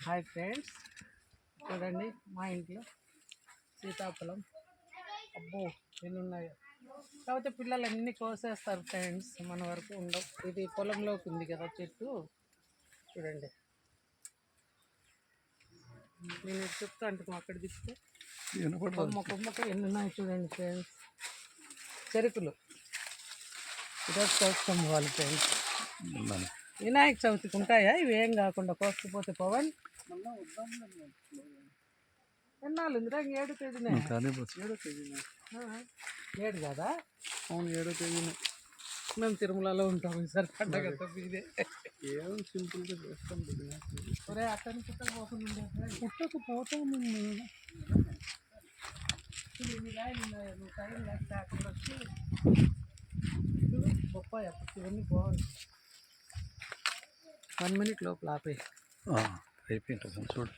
Hi friends, చూడండి మా ఇంట్లో సీతాఫలం. అబ్బో ఎన్ని ఉన్నాయో. కాకపోతే పిల్లలు అన్నీ కోసేస్తారు ఫ్రెండ్స్, మన వరకు ఉండవు. ఇది పొలంలోకి ఉంది కదా చెట్టు. చూడండి, నేను చెప్తా అంటే అక్కడ తీస్తే కొమ్మకు ఎన్ని ఉన్నాయి చూడండి ఫ్రెండ్స్. చెరుకులు ఈరోజు కోస్తాం వాళ్ళు ఫ్రెండ్స్. వినాయక చవితికి ఉంటాయా ఇవి? ఏం కాకుండా కోసుకుపోతే పవన్ ఎన్నాళ్ళు ఉందిరా? 7వ తేదీనే. 7వ తేదీనే. 7 కదా? అవును, 7వ తేదీనే. మేము తిరుమలలో ఉంటాం ఈసారి పండగ. ఇదే ఏం సింపుల్గా చేస్తాం. ఒరే అక్కడిని పుట్టకపోకుండా పుట్టకు పోతాము. నువ్వు టైం లేకపోతే అక్కడ వచ్చి బొప్పాయి అప్పటికి ఇవన్నీ బాగుంది. 1 minute లోపల ఆపే అయిపోయింటుంది చూడు.